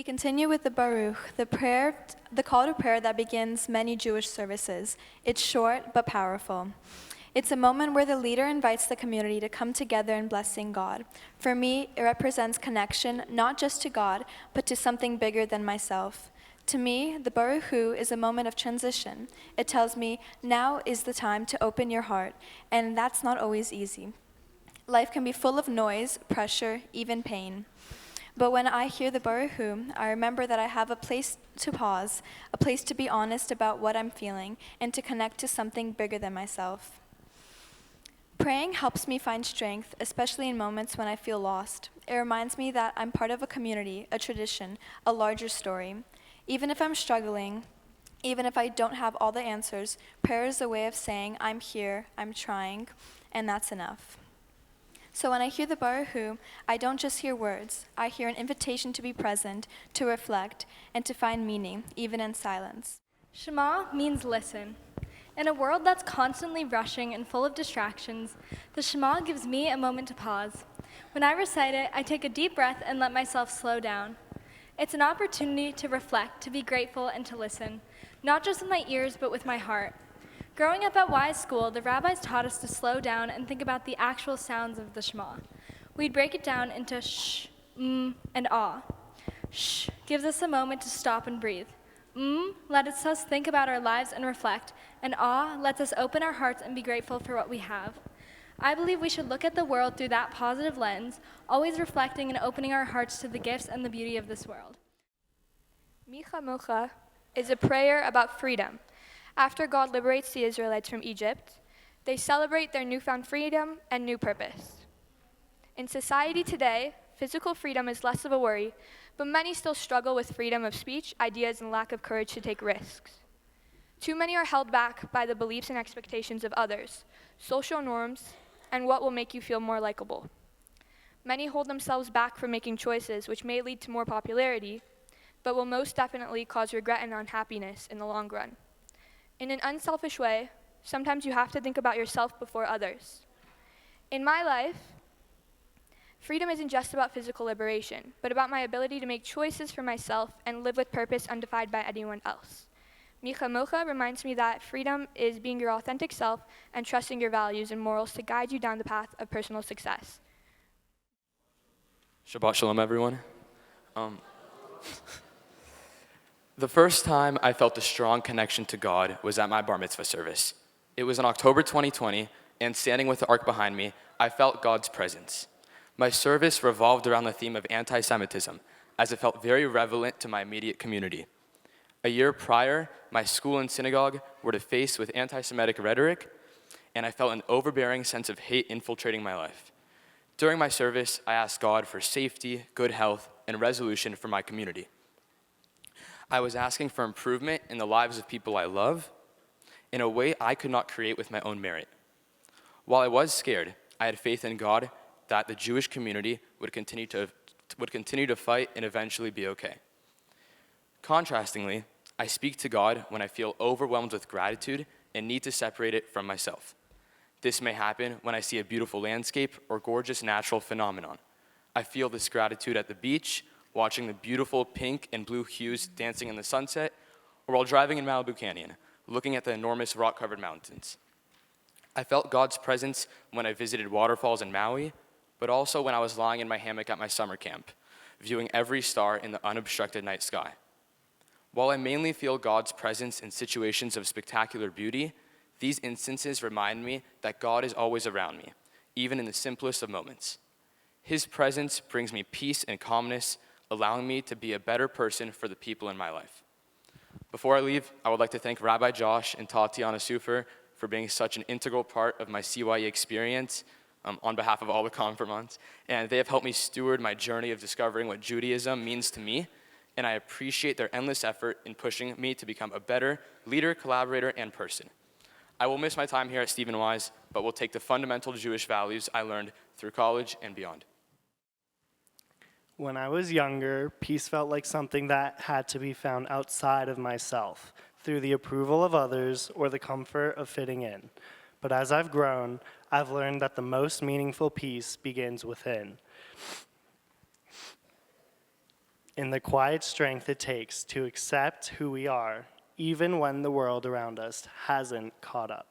We continue with the Baruch, the call to prayer that begins many Jewish services. It's short but powerful. It's a moment where the leader invites the community to come together in blessing God. For me, it represents connection not just to God, but to something bigger than myself. To me, the Baruch is a moment of transition. It tells me, now is the time to open your heart, and that's not always easy. Life can be full of noise, pressure, even pain. But when I hear the Baruch, I remember that I have a place to pause, a place to be honest about what I'm feeling, and to connect to something bigger than myself. Praying helps me find strength, especially in moments when I feel lost. It reminds me that I'm part of a community, a tradition, a larger story. Even if I'm struggling, even if I don't have all the answers, prayer is a way of saying, I'm here, I'm trying, and that's enough. So when I hear the Baruch, I don't just hear words. I hear an invitation to be present, to reflect, and to find meaning, even in silence. Shema means listen. In a world that's constantly rushing and full of distractions, the Shema gives me a moment to pause. When I recite it, I take a deep breath and let myself slow down. It's an opportunity to reflect, to be grateful, and to listen, not just with my ears, but with my heart. Growing up at Wise School, the rabbis taught us to slow down and think about the actual sounds of the Shema. We'd break it down into sh, and ah. Sh gives us a moment to stop and breathe. Lets us think about our lives and reflect, and awe lets us open our hearts and be grateful for what we have. I believe we should look at the world through that positive lens, always reflecting and opening our hearts to the gifts and the beauty of this world. Micha Mocha is a prayer about freedom. After God liberates the Israelites from Egypt, they celebrate their newfound freedom and new purpose. In society today, physical freedom is less of a worry, but many still struggle with freedom of speech, ideas, and lack of courage to take risks. Too many are held back by the beliefs and expectations of others, social norms, and what will make you feel more likable. Many hold themselves back from making choices which may lead to more popularity, but will most definitely cause regret and unhappiness in the long run. In an unselfish way, sometimes you have to think about yourself before others. In my life, freedom isn't just about physical liberation, but about my ability to make choices for myself and live with purpose undefined by anyone else. Micha Mocha reminds me that freedom is being your authentic self and trusting your values and morals to guide you down the path of personal success. Shabbat Shalom, everyone. The first time I felt a strong connection to God was at my bar mitzvah service. It was in October 2020, and standing with the ark behind me, I felt God's presence. My service revolved around the theme of anti-Semitism, as it felt very relevant to my immediate community. A year prior, my school and synagogue were faced with anti-Semitic rhetoric, and I felt an overbearing sense of hate infiltrating my life. During my service, I asked God for safety, good health, and resolution for my community. I was asking for improvement in the lives of people I love in a way I could not create with my own merit. While I was scared, I had faith in God that the Jewish community would continue to fight and eventually be okay. Contrastingly, I speak to God when I feel overwhelmed with gratitude and need to separate it from myself. This may happen when I see a beautiful landscape or gorgeous natural phenomenon. I feel this gratitude at the beach, watching the beautiful pink and blue hues dancing in the sunset, or while driving in Malibu Canyon, looking at the enormous rock-covered mountains. I felt God's presence when I visited waterfalls in Maui, but also when I was lying in my hammock at my summer camp, viewing every star in the unobstructed night sky. While I mainly feel God's presence in situations of spectacular beauty, these instances remind me that God is always around me, even in the simplest of moments. His presence brings me peace and calmness, allowing me to be a better person for the people in my life. Before I leave, I would like to thank Rabbi Josh and Tatiana Sufer for being such an integral part of my CYE experience on behalf of all the Confirmands, and they have helped me steward my journey of discovering what Judaism means to me, and I appreciate their endless effort in pushing me to become a better leader, collaborator, and person. I will miss my time here at Stephen Wise, but will take the fundamental Jewish values I learned through college and beyond. When I was younger, peace felt like something that had to be found outside of myself, through the approval of others or the comfort of fitting in. But as I've grown, I've learned that the most meaningful peace begins within. in the quiet strength it takes to accept who we are, even when the world around us hasn't caught up.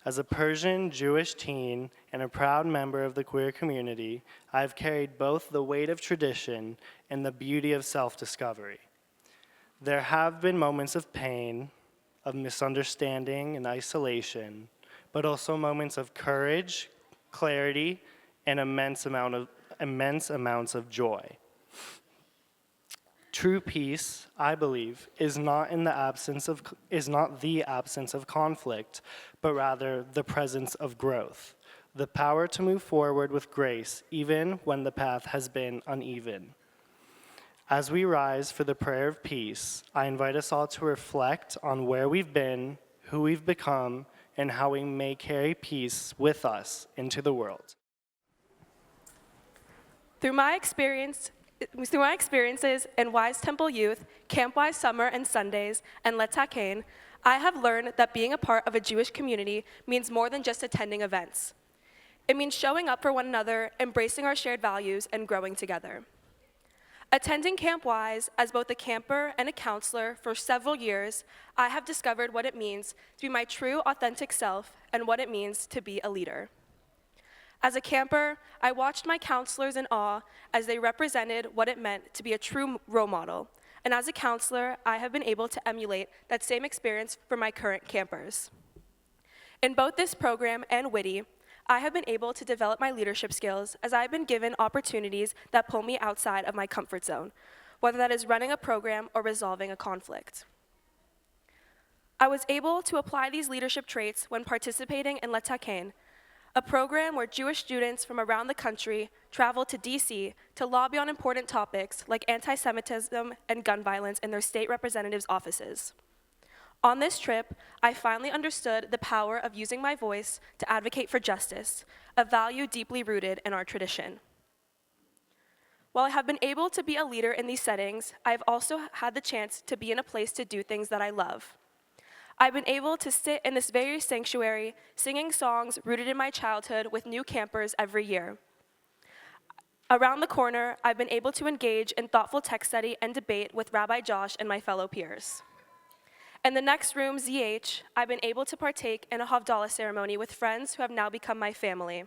As a Persian Jewish teen and a proud member of the queer community, I've carried both the weight of tradition and the beauty of self-discovery. There have been moments of pain, of misunderstanding and isolation, but also moments of courage, clarity, and immense amounts of joy. True peace, I believe, is not the absence of conflict, but rather the presence of growth, the power to move forward with grace, even when the path has been uneven. As we rise for the prayer of peace, I invite us all to reflect on where we've been, who we've become, and how we may carry peace with us into the world. Through my experiences in Wise Temple Youth, Camp Wise Summer and Sundays, and Let's Hakein, I have learned that being a part of a Jewish community means more than just attending events. It means showing up for one another, embracing our shared values, and growing together. Attending Camp Wise as both a camper and a counselor for several years, I have discovered what it means to be my true, authentic self and what it means to be a leader. As a camper, I watched my counselors in awe as they represented what it meant to be a true role model. And as a counselor, I have been able to emulate that same experience for my current campers. In both this program and Whitty, I have been able to develop my leadership skills as I've been given opportunities that pull me outside of my comfort zone, whether that is running a program or resolving a conflict. I was able to apply these leadership traits when participating in Let's Hakein, a program where Jewish students from around the country travel to DC to lobby on important topics like anti-Semitism and gun violence in their state representatives' offices. On this trip, I finally understood the power of using my voice to advocate for justice, a value deeply rooted in our tradition. While I have been able to be a leader in these settings, I have also had the chance to be in a place to do things that I love. I've been able to sit in this very sanctuary, singing songs rooted in my childhood with new campers every year. Around the corner, I've been able to engage in thoughtful text study and debate with Rabbi Josh and my fellow peers. In the next room, ZH, I've been able to partake in a Havdalah ceremony with friends who have now become my family.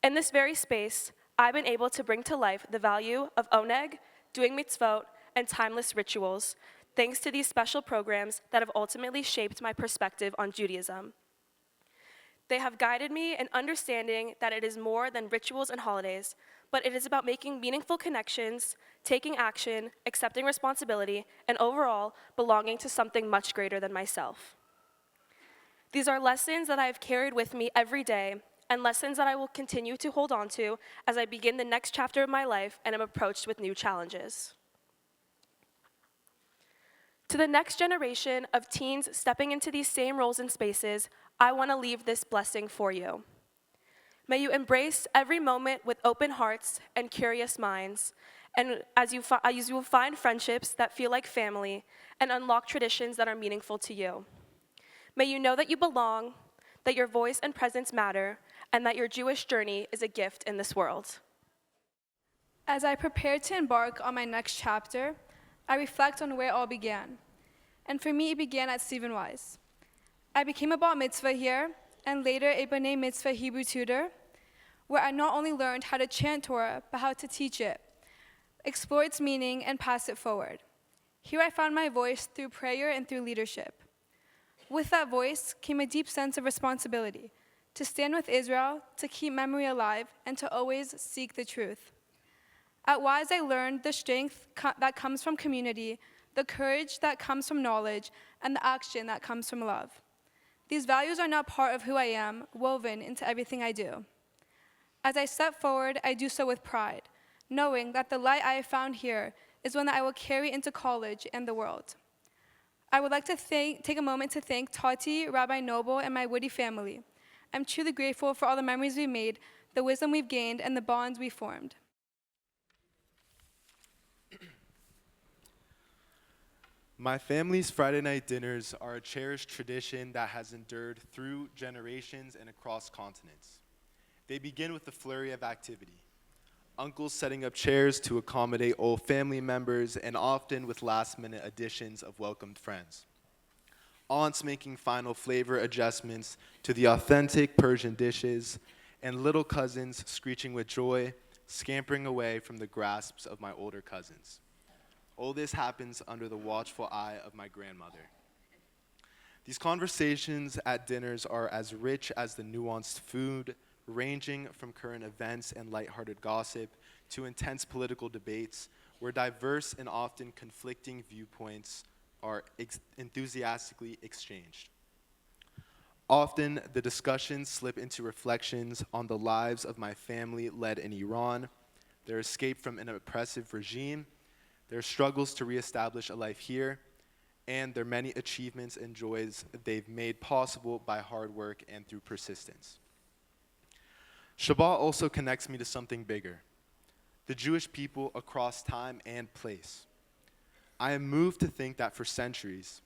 In this very space, I've been able to bring to life the value of oneg, doing mitzvot, and timeless rituals, thanks to these special programs that have ultimately shaped my perspective on Judaism. They have guided me in understanding that it is more than rituals and holidays, but it is about making meaningful connections, taking action, accepting responsibility, and overall belonging to something much greater than myself. These are lessons that I have carried with me every day, and lessons that I will continue to hold on to as I begin the next chapter of my life and am approached with new challenges. To the next generation of teens stepping into these same roles and spaces, I want to leave this blessing for you. May you embrace every moment with open hearts and curious minds, and as you will find friendships that feel like family and unlock traditions that are meaningful to you. May you know that you belong, that your voice and presence matter, and that your Jewish journey is a gift in this world. As I prepare to embark on my next chapter, I reflect on where it all began. And for me, it began at Stephen Wise. I became a bar mitzvah here, and later a b'nai mitzvah Hebrew tutor, where I not only learned how to chant Torah, but how to teach it, explore its meaning, and pass it forward. Here I found my voice through prayer and through leadership. With that voice came a deep sense of responsibility, to stand with Israel, to keep memory alive, and to always seek the truth. At Wise, I learned the strength that comes from community, the courage that comes from knowledge, and the action that comes from love. These values are now part of who I am, woven into everything I do. As I step forward, I do so with pride, knowing that the light I have found here is one that I will carry into college and the world. I would like to take a moment to thank Tati, Rabbi Noble, and my Woody family. I'm truly grateful for all the memories we've made, the wisdom we've gained, and the bonds we've formed. My family's Friday night dinners are a cherished tradition that has endured through generations and across continents. They begin with a flurry of activity. uncles setting up chairs to accommodate old family members, and often with last-minute additions of welcomed friends. Aunts making final flavor adjustments to the authentic Persian dishes, and little cousins screeching with joy, scampering away from the grasps of my older cousins. All this happens under the watchful eye of my grandmother. These conversations at dinners are as rich as the nuanced food, ranging from current events and lighthearted gossip to intense political debates, where diverse and often conflicting viewpoints are enthusiastically exchanged. Often, the discussions slip into reflections on the lives of my family led in Iran, their escape from an oppressive regime, their struggles to reestablish a life here, and their many achievements and joys they've made possible by hard work and through persistence. Shabbat also connects me to something bigger, the Jewish people across time and place. I am moved to think that for centuries,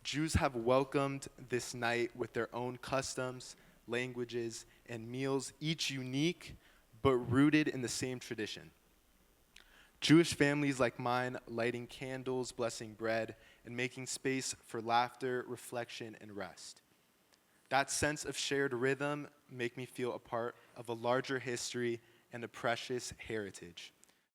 Jews have welcomed this night with their own customs, languages, and meals, each unique but rooted in the same tradition. Jewish families like mine lighting candles, blessing bread, and making space for laughter, reflection, and rest. That sense of shared rhythm make me feel a part of a larger history and a precious heritage.